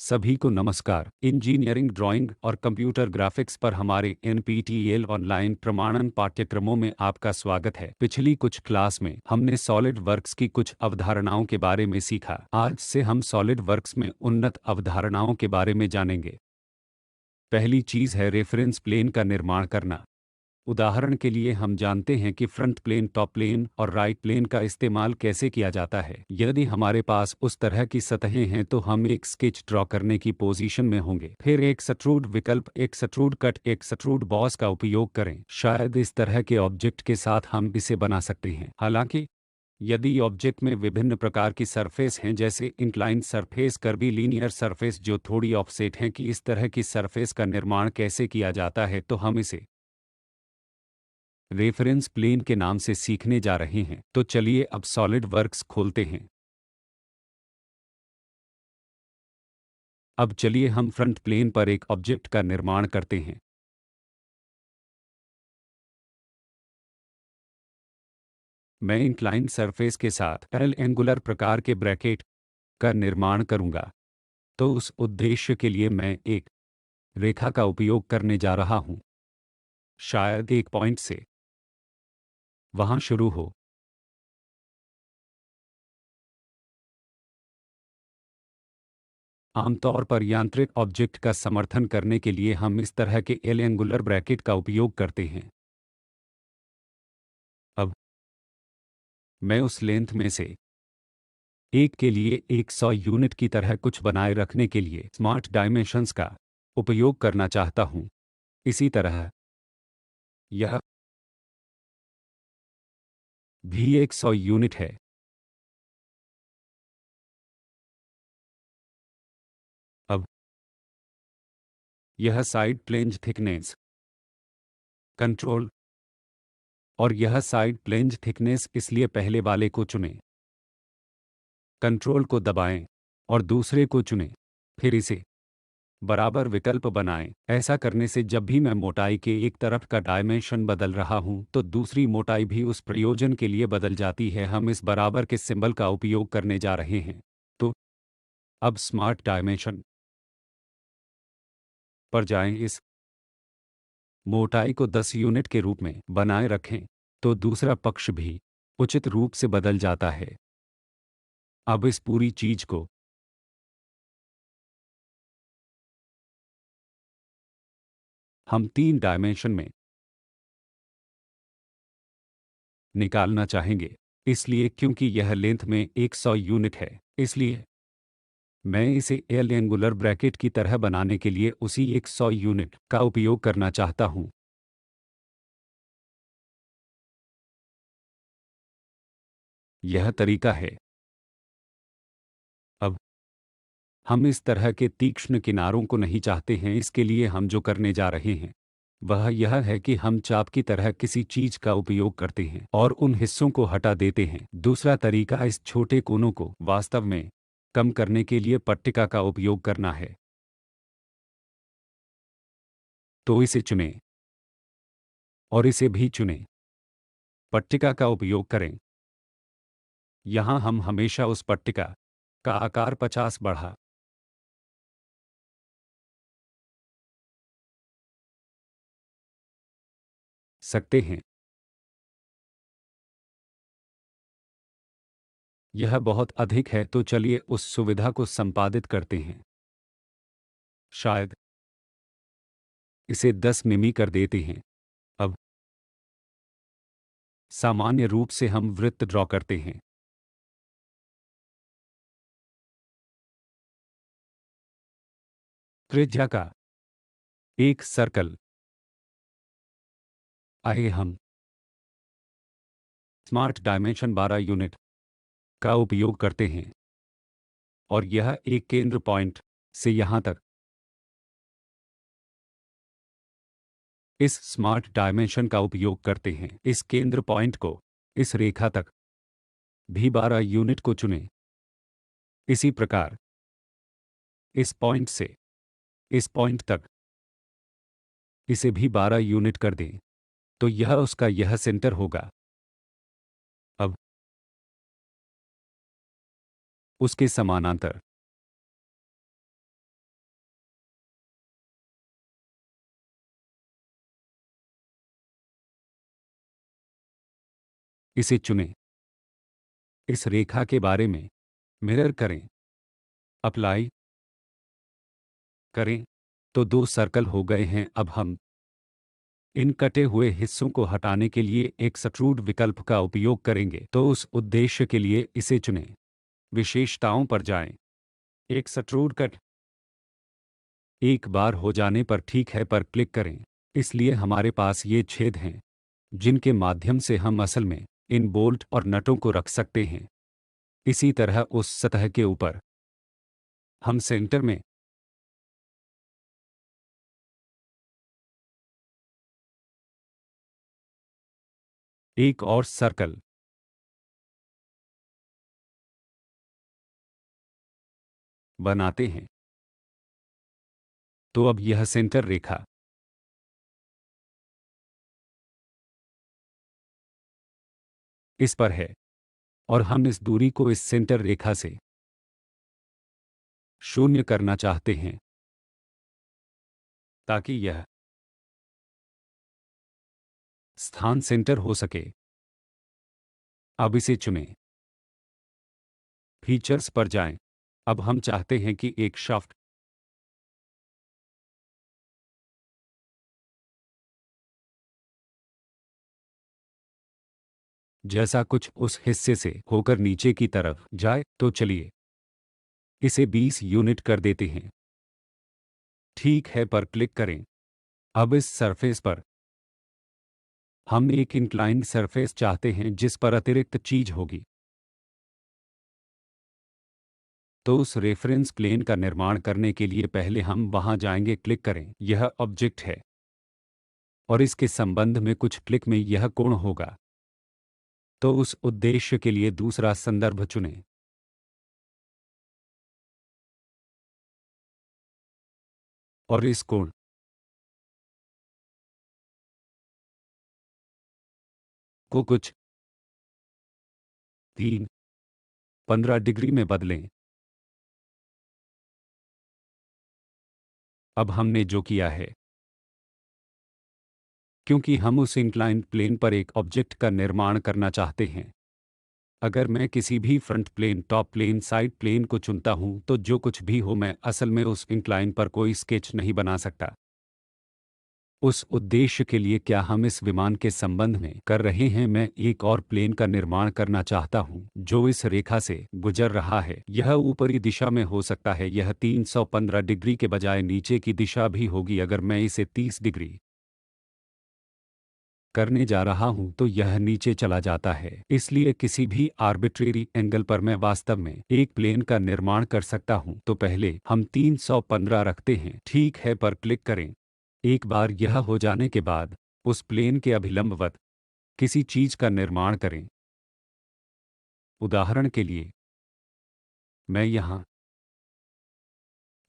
सभी को नमस्कार। इंजीनियरिंग ड्राइंग और कंप्यूटर ग्राफिक्स पर हमारे एनपीटीईएल ऑनलाइन प्रमाणन पाठ्यक्रमों में आपका स्वागत है। पिछली कुछ क्लास में हमने सॉलिड वर्क्स की कुछ अवधारणाओं के बारे में सीखा। आज से हम सॉलिड वर्क्स में उन्नत अवधारणाओं के बारे में जानेंगे। पहली चीज है रेफरेंस प्लेन का निर्माण करना। उदाहरण के लिए हम जानते हैं कि फ्रंट प्लेन, टॉप प्लेन और राइट प्लेन का इस्तेमाल कैसे किया जाता है। यदि हमारे पास उस तरह की सतहें हैं तो हम एक स्केच ड्रॉ करने की पोजीशन में होंगे। फिर एक एक्सट्रूड विकल्प, एक्सट्रूड कट, एक्सट्रूड बॉस का उपयोग करें। शायद इस तरह के ऑब्जेक्ट के साथ हम इसे बना सकते हैं। हालांकि यदि ऑब्जेक्ट में विभिन्न प्रकार की सरफेस हैं, जैसे इंक्लाइंड सरफेस, कर्वीलीनियर सरफेस जो थोड़ी ऑफसेट हैं, कि इस तरह की सरफेस का निर्माण कैसे किया जाता है, तो हम इसे रेफरेंस प्लेन के नाम से सीखने जा रहे हैं। तो चलिए अब सॉलिड वर्क्स खोलते हैं। अब चलिए हम फ्रंट प्लेन पर एक ऑब्जेक्ट का निर्माण करते हैं। मैं इंक्लाइंड सरफेस के साथ एल एंगुलर प्रकार के ब्रैकेट का निर्माण करूंगा। तो उस उद्देश्य के लिए मैं एक रेखा का उपयोग करने जा रहा हूं। शायद एक पॉइंट से वहां शुरू हो। आमतौर पर यांत्रिक ऑब्जेक्ट का समर्थन करने के लिए हम इस तरह के एल एंगुलर ब्रैकेट का उपयोग करते हैं। अब मैं उस लेंथ में से एक के लिए 100 यूनिट की तरह कुछ बनाए रखने के लिए स्मार्ट डायमेंशंस का उपयोग करना चाहता हूं। इसी तरह यह भी 100 यूनिट है। अब यह साइड प्लेंज थिकनेस कंट्रोल और यह साइड प्लेंज थिकनेस, इसलिए पहले वाले को चुनें, कंट्रोल को दबाएं और दूसरे को चुनें। फिर इसे बराबर विकल्प बनाएं। ऐसा करने से जब भी मैं मोटाई के एक तरफ का डायमेंशन बदल रहा हूं तो दूसरी मोटाई भी उस प्रयोजन के लिए बदल जाती है। हम इस बराबर के सिंबल का उपयोग करने जा रहे हैं। तो अब स्मार्ट डायमेंशन पर जाएं, इस मोटाई को 10 यूनिट के रूप में बनाए रखें, तो दूसरा पक्ष भी उचित रूप से बदल जाता है। अब इस पूरी चीज को हम 3 डायमेंशन में निकालना चाहेंगे, इसलिए क्योंकि यह लेंथ में 100 यूनिट है, इसलिए मैं इसे एल एंगुलर ब्रैकेट की तरह बनाने के लिए उसी 100 यूनिट का उपयोग करना चाहता हूं। यह तरीका है। अब हम इस तरह के तीक्ष्ण किनारों को नहीं चाहते हैं। इसके लिए हम जो करने जा रहे हैं वह यह है कि हम चाप की तरह किसी चीज का उपयोग करते हैं और उन हिस्सों को हटा देते हैं। दूसरा तरीका इस छोटे कोनों को वास्तव में कम करने के लिए पट्टिका का उपयोग करना है। तो इसे चुनें और इसे भी चुनें। पट्टिका का उपयोग करें। यहाँ हम हमेशा उस पट्टिका का आकार 50 बढ़ा सकते हैं। यह बहुत अधिक है, तो चलिए उस सुविधा को संपादित करते हैं। शायद इसे 10 मिमी कर देते हैं। अब सामान्य रूप से हम वृत्त ड्रॉ करते हैं। त्रिज्या का एक सर्कल। आइए हम स्मार्ट डायमेंशन 12 यूनिट का उपयोग करते हैं और यह एक केंद्र पॉइंट से यहां तक इस स्मार्ट डायमेंशन का उपयोग करते हैं। इस केंद्र पॉइंट को इस रेखा तक भी 12 यूनिट को चुनें। इसी प्रकार इस पॉइंट से इस पॉइंट तक इसे भी 12 यूनिट कर दें, तो यह उसका यह सेंटर होगा। अब उसके समानांतर इसे चुनें। इस रेखा के बारे में मिरर करें, अप्लाई करें, तो 2 सर्कल हो गए हैं। अब हम इन कटे हुए हिस्सों को हटाने के लिए एक्सट्रूड विकल्प का उपयोग करेंगे, तो उस उद्देश्य के लिए इसे चुनें। विशेषताओं पर जाएं, एक्सट्रूड कट एक बार हो जाने पर ठीक है पर क्लिक करें। इसलिए हमारे पास ये छेद हैं जिनके माध्यम से हम असल में इन बोल्ट और नटों को रख सकते हैं। इसी तरह उस सतह के ऊपर हम सेंटर में एक और सर्कल बनाते हैं। तो अब यह सेंटर रेखा इस पर है और हम इस दूरी को इस सेंटर रेखा से शून्य करना चाहते हैं ताकि यह स्थान सेंटर हो सके। अब इसे चुनें, फीचर्स पर जाएं। अब हम चाहते हैं कि एक शाफ्ट जैसा कुछ उस हिस्से से होकर नीचे की तरफ जाए, तो चलिए इसे 20 यूनिट कर देते हैं। ठीक है पर क्लिक करें। अब इस सरफेस पर हम एक इंक्लाइंड सरफेस चाहते हैं जिस पर अतिरिक्त चीज होगी। तो उस रेफरेंस प्लेन का निर्माण करने के लिए पहले हम वहां जाएंगे, क्लिक करें। यह ऑब्जेक्ट है और इसके संबंध में कुछ क्लिक में यह कोण होगा। तो उस उद्देश्य के लिए दूसरा संदर्भ चुनें और इस कोण को कुछ 315 डिग्री में बदलें। अब हमने जो किया है, क्योंकि हम उस इंक्लाइंड प्लेन पर एक ऑब्जेक्ट का निर्माण करना चाहते हैं, अगर मैं किसी भी front plane, top plane, side plane को चुनता हूं तो जो कुछ भी हो, मैं असल में उस इंक्लाइन पर कोई स्केच नहीं बना सकता। उस उद्देश्य के लिए क्या हम इस विमान के संबंध में कर रहे हैं, मैं एक और प्लेन का निर्माण करना चाहता हूं जो इस रेखा से गुजर रहा है। यह ऊपरी दिशा में हो सकता है, यह 315 डिग्री के बजाय नीचे की दिशा भी होगी। अगर मैं इसे 30 डिग्री करने जा रहा हूं तो यह नीचे चला जाता है। इसलिए किसी भी आर्बिट्रेरी एंगल पर मैं वास्तव में एक प्लेन का निर्माण कर सकता हूं। तो पहले हम 315 रखते हैं, ठीक है पर क्लिक करें। एक बार यह हो जाने के बाद उस प्लेन के अभिलंबवत किसी चीज का निर्माण करें। उदाहरण के लिए मैं यहां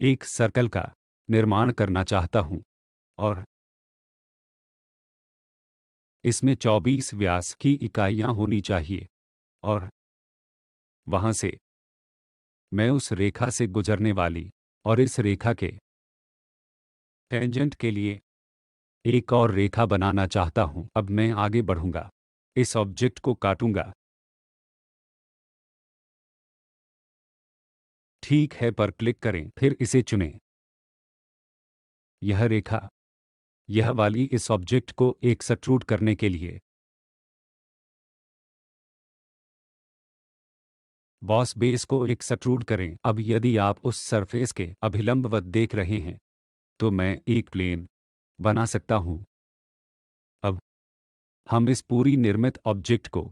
एक सर्कल का निर्माण करना चाहता हूं और इसमें 24 व्यास की इकाइयां होनी चाहिए और वहां से मैं उस रेखा से गुजरने वाली और इस रेखा के टेंजेंट के लिए एक और रेखा बनाना चाहता हूं। अब मैं आगे बढ़ूंगा, इस ऑब्जेक्ट को काटूंगा। ठीक है पर क्लिक करें, फिर इसे चुनें। यह रेखा, यह वाली, इस ऑब्जेक्ट को एक्सट्रूड करने के लिए बॉस बेस को एक्सट्रूड करें। अब यदि आप उस सरफेस के अभिलंबवत देख रहे हैं तो मैं एक प्लेन बना सकता हूं। अब हम इस पूरी निर्मित ऑब्जेक्ट को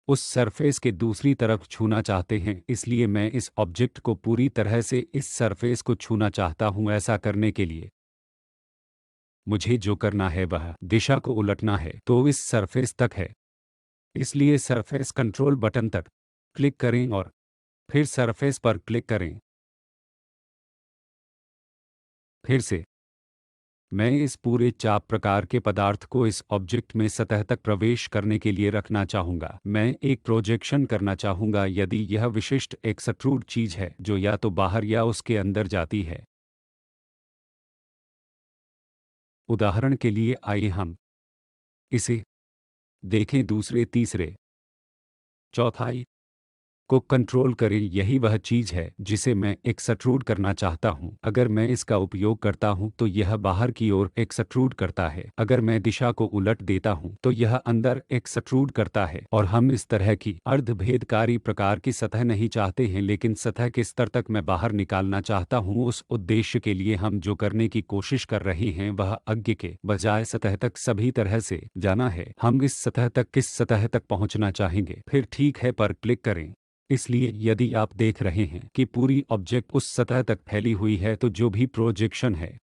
उस सरफेस के दूसरी तरफ छूना चाहते हैं, इसलिए मैं इस ऑब्जेक्ट को पूरी तरह से इस सरफेस को छूना चाहता हूं। ऐसा करने के लिए मुझे जो करना है वह दिशा को उलटना है, तो इस सरफेस तक है। इसलिए सरफेस कंट्रोल बटन तक क्लिक करें और फिर सरफेस पर क्लिक करें। फिर से मैं इस पूरे चाप प्रकार के पदार्थ को इस ऑब्जेक्ट में सतह तक प्रवेश करने के लिए रखना चाहूंगा। मैं एक प्रोजेक्शन करना चाहूंगा यदि यह विशिष्ट एक्सट्रूड चीज है जो या तो बाहर या उसके अंदर जाती है। उदाहरण के लिए आइए हम इसे देखें। दूसरे, तीसरे, चौथाई को कंट्रोल करें। यही वह चीज़ है जिसे मैं एक्सट्रूड करना चाहता हूं। अगर मैं इसका उपयोग करता हूं तो यह बाहर की ओर एक्सट्रूड करता है। अगर मैं दिशा को उलट देता हूं तो यह अंदर एक्सट्रूड करता है। और हम इस तरह की अर्धभेदकारी प्रकार की सतह नहीं चाहते हैं, लेकिन सतह के स्तर तक मैं बाहर निकालना चाहता हूं। उस उद्देश्य के लिए हम जो करने की कोशिश कर रहे हैं वह अज्ञ के बजाय सतह तक सभी तरह से जाना है। हम इस सतह तक किस सतह तक पहुंचना चाहेंगे? फिर ठीक है पर क्लिक करें। इसलिए यदि आप देख रहे हैं कि पूरी ऑब्जेक्ट उस सतह तक फैली हुई है तो जो भी प्रोजेक्शन है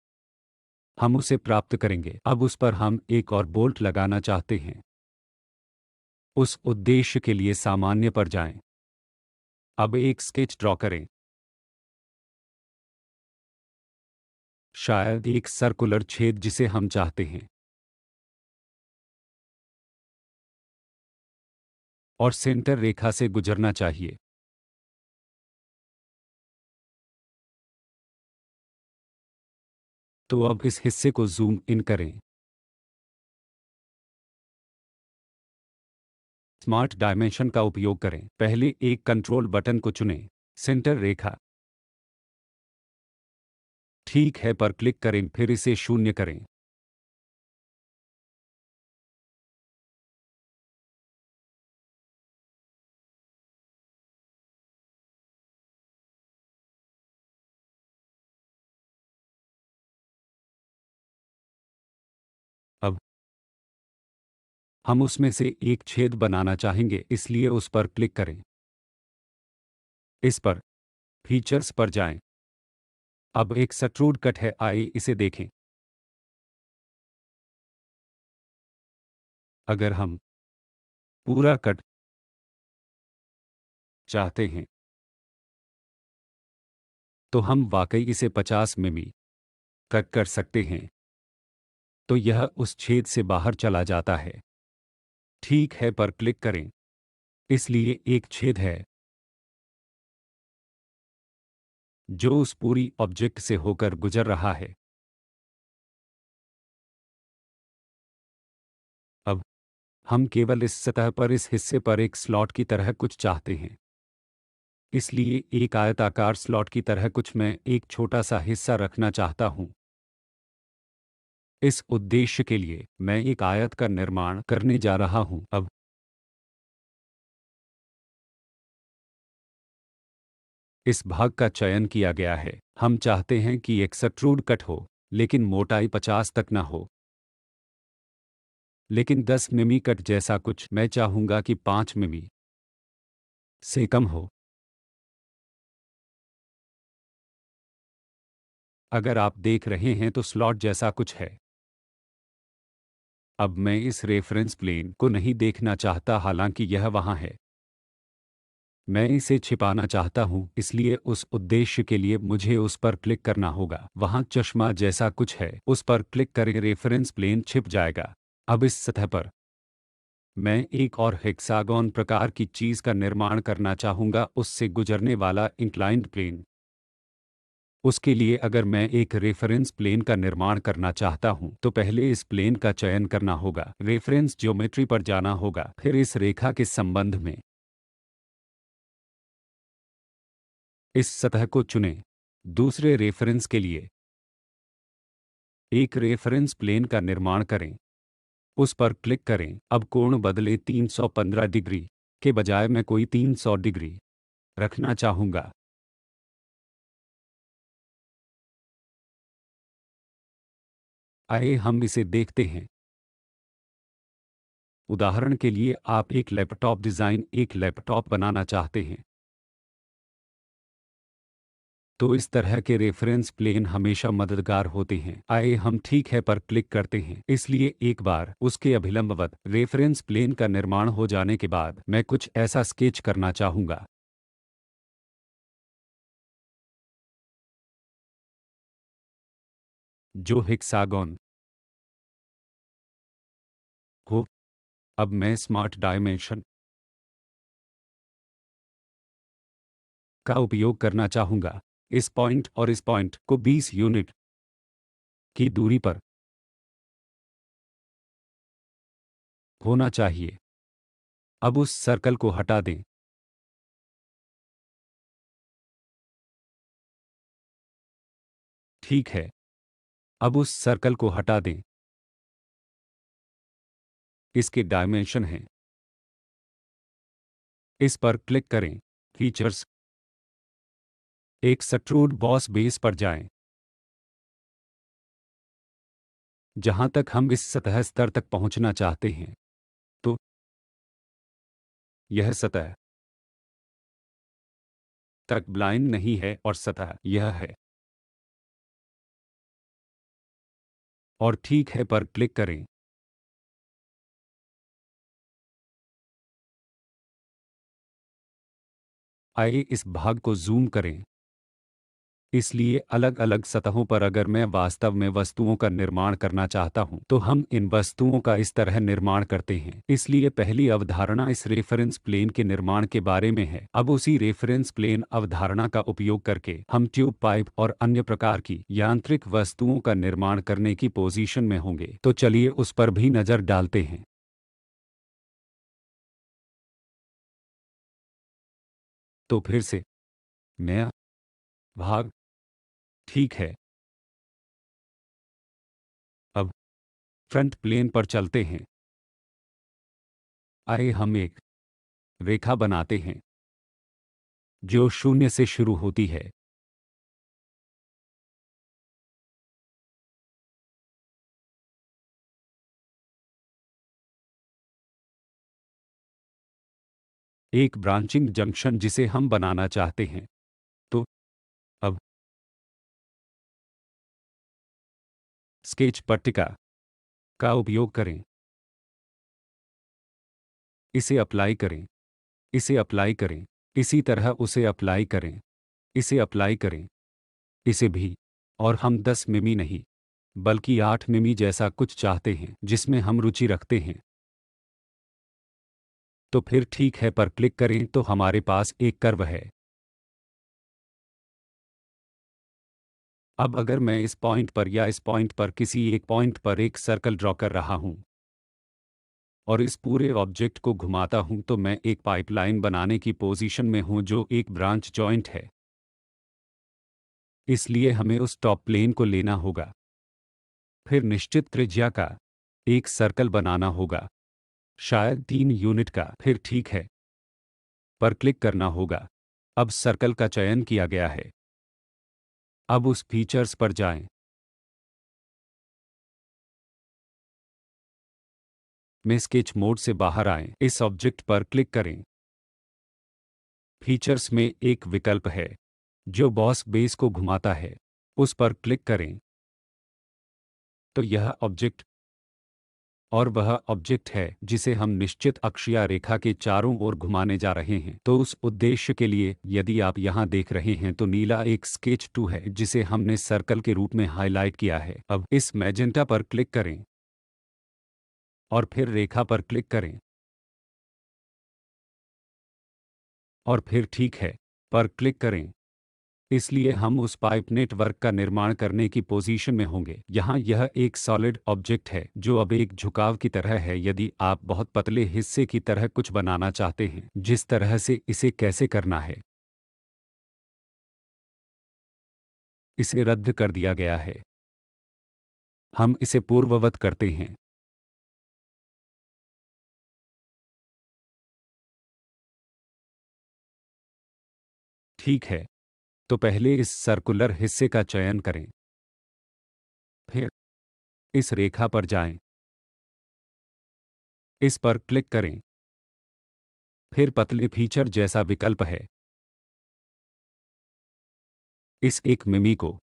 हम उसे प्राप्त करेंगे। अब उस पर हम एक और बोल्ट लगाना चाहते हैं। उस उद्देश्य के लिए सामान्य पर जाएं। अब एक स्केच ड्रॉ करें। शायद एक सर्कुलर छेद जिसे हम चाहते हैं, और सेंटर रेखा से गुजरना चाहिए। तो अब इस हिस्से को जूम इन करें। स्मार्ट डायमेंशन का उपयोग करें। पहले एक कंट्रोल बटन को चुनें। सेंटर रेखा, ठीक है पर क्लिक करें, फिर इसे शून्य करें। अब हम उसमें से एक छेद बनाना चाहेंगे, इसलिए उस पर क्लिक करें। इस पर फीचर्स पर जाएं। अब एक सट्रूड कट है, आइए इसे देखें। अगर हम पूरा कट चाहते हैं तो हम वाकई इसे 50 मिमी कट कर सकते हैं। तो यह उस छेद से बाहर चला जाता है। ठीक है पर क्लिक करें। इसलिए एक छेद है जो उस पूरी ऑब्जेक्ट से होकर गुजर रहा है। अब हम केवल इस सतह पर इस हिस्से पर एक स्लॉट की तरह कुछ चाहते हैं। इसलिए एक आयताकार स्लॉट की तरह कुछ मैं एक छोटा सा हिस्सा रखना चाहता हूं। इस उद्देश्य के लिए मैं एक आयत का निर्माण करने जा रहा हूं। अब इस भाग का चयन किया गया है। हम चाहते हैं कि एक एक्सट्रूड कट हो, लेकिन मोटाई 50 तक ना हो। लेकिन 10 मिमी कट जैसा कुछ, मैं चाहूंगा कि 5 मिमी से कम हो। अगर आप देख रहे हैं तो स्लॉट जैसा कुछ है। अब मैं इस रेफरेंस प्लेन को नहीं देखना चाहता, हालांकि यह वहां है। मैं इसे छिपाना चाहता हूं, इसलिए उस उद्देश्य के लिए मुझे उस पर क्लिक करना होगा। वहां चश्मा जैसा कुछ है, उस पर क्लिक करें, रेफरेंस प्लेन छिप जाएगा। अब इस सतह पर मैं एक और हेक्सागोन प्रकार की चीज का निर्माण करना चाहूंगा, उससे गुजरने वाला इंक्लाइंड प्लेन। उसके लिए अगर मैं एक रेफरेंस प्लेन का निर्माण करना चाहता हूं तो पहले इस प्लेन का चयन करना होगा, रेफरेंस ज्योमेट्री पर जाना होगा, फिर इस रेखा के संबंध में इस सतह को चुनें। दूसरे रेफरेंस के लिए एक रेफरेंस प्लेन का निर्माण करें। उस पर क्लिक करें। अब कोण बदले, 315 डिग्री के बजाय मैं कोई 300 डिग्री रखना चाहूंगा। आइए हम इसे देखते हैं। उदाहरण के लिए आप एक लैपटॉप बनाना चाहते हैं तो इस तरह के रेफरेंस प्लेन हमेशा मददगार होते हैं। आइए हम ठीक है पर क्लिक करते हैं। इसलिए एक बार उसके अभिलंबवत रेफरेंस प्लेन का निर्माण हो जाने के बाद मैं कुछ ऐसा स्केच करना चाहूंगा जो हेक्सागोन हो। अब मैं स्मार्ट डायमेंशन का उपयोग करना चाहूंगा। इस पॉइंट और इस पॉइंट को 20 यूनिट की दूरी पर होना चाहिए। अब उस सर्कल को हटा दें। ठीक है, अब उस सर्कल को हटा दें। इसके डायमेंशन हैं। इस पर क्लिक करें। फीचर्स, एक्सट्रूड बॉस बेस पर जाएं। जहां तक हम इस सतह स्तर तक पहुंचना चाहते हैं, तो यह सतह तक ब्लाइंड नहीं है और सतह यह है। और ठीक है पर क्लिक करें। आइए इस भाग को जूम करें। इसलिए अलग अलग सतहों पर अगर मैं वास्तव में वस्तुओं का निर्माण करना चाहता हूं, तो हम इन वस्तुओं का इस तरह निर्माण करते हैं। इसलिए पहली अवधारणा इस रेफरेंस प्लेन के निर्माण के बारे में है। अब उसी रेफरेंस प्लेन अवधारणा का उपयोग करके हम ट्यूब, पाइप और अन्य प्रकार की यांत्रिक वस्तुओं का निर्माण करने की पोजीशन में होंगे। तो चलिए उस पर भी नजर डालते हैं। तो फिर से नया भाग। ठीक है, अब फ्रंट प्लेन पर चलते हैं। आइए हम एक रेखा बनाते हैं जो शून्य से शुरू होती है। एक ब्रांचिंग जंक्शन जिसे हम बनाना चाहते हैं। तो अब स्केच पट्टिका का उपयोग करें। इसे अप्लाई करें। इसे अप्लाई करें। इसी तरह उसे अप्लाई करें। इसे अप्लाई करें। इसे भी। और हम 10 मिमी नहीं, बल्कि 8 मिमी जैसा कुछ चाहते हैं जिसमें हम रुचि रखते हैं। तो फिर ठीक है पर क्लिक करें तो हमारे पास एक कर्व है। अब अगर मैं इस पॉइंट पर या इस पॉइंट पर किसी एक पॉइंट पर एक सर्कल ड्रॉ कर रहा हूं और इस पूरे ऑब्जेक्ट को घुमाता हूं, तो मैं एक पाइपलाइन बनाने की पोजीशन में हूं जो एक ब्रांच जॉइंट है। इसलिए हमें उस टॉप प्लेन को लेना होगा। फिर निश्चित त्रिज्या का एक सर्कल बनाना होगा, शायद 3 यूनिट का। फिर ठीक है पर क्लिक करना होगा। अब सर्कल का चयन किया गया है। अब उस फीचर्स पर जाएं। में स्केच मोड से बाहर आएं। इस ऑब्जेक्ट पर क्लिक करें। फीचर्स में एक विकल्प है जो बॉस बेस को घुमाता है। उस पर क्लिक करें। तो यह ऑब्जेक्ट और वह ऑब्जेक्ट है जिसे हम निश्चित अक्षीय रेखा के चारों ओर घुमाने जा रहे हैं। तो उस उद्देश्य के लिए यदि आप यहां देख रहे हैं तो नीला एक स्केच 2 है जिसे हमने सर्कल के रूप में हाईलाइट किया है। अब इस मैजेंटा पर क्लिक करें और फिर रेखा पर क्लिक करें और फिर ठीक है पर क्लिक करें। इसलिए हम उस पाइप नेटवर्क का निर्माण करने की पोजीशन में होंगे। यहाँ यह एक सॉलिड ऑब्जेक्ट है जो अब एक झुकाव की तरह है। यदि आप बहुत पतले हिस्से की तरह कुछ बनाना चाहते हैं, जिस तरह से इसे कैसे करना है, इसे रद्द कर दिया गया है। हम इसे पूर्ववत करते हैं। ठीक है, तो पहले इस सर्कुलर हिस्से का चयन करें। फिर इस रेखा पर जाएं। इस पर क्लिक करें। फिर पतले फीचर जैसा विकल्प है। इस 1 मिमी को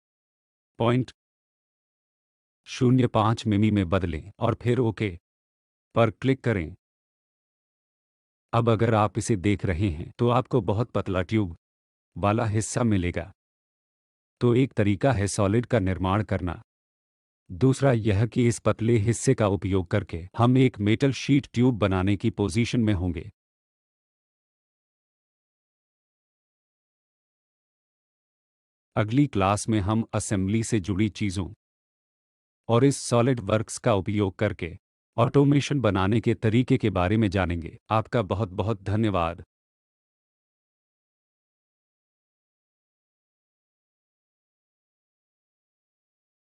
0.05 मिमी में बदलें और फिर ओके पर क्लिक करें। अब अगर आप इसे देख रहे हैं तो आपको बहुत पतला ट्यूब वाला हिस्सा मिलेगा। तो एक तरीका है सॉलिड का निर्माण करना। दूसरा यह कि इस पतले हिस्से का उपयोग करके हम एक मेटल शीट ट्यूब बनाने की पोजीशन में होंगे। अगली क्लास में हम असेंबली से जुड़ी चीज़ों और इस सॉलिड वर्क्स का उपयोग करके ऑटोमेशन बनाने के तरीके के बारे में जानेंगे। आपका बहुत बहुत धन्यवाद।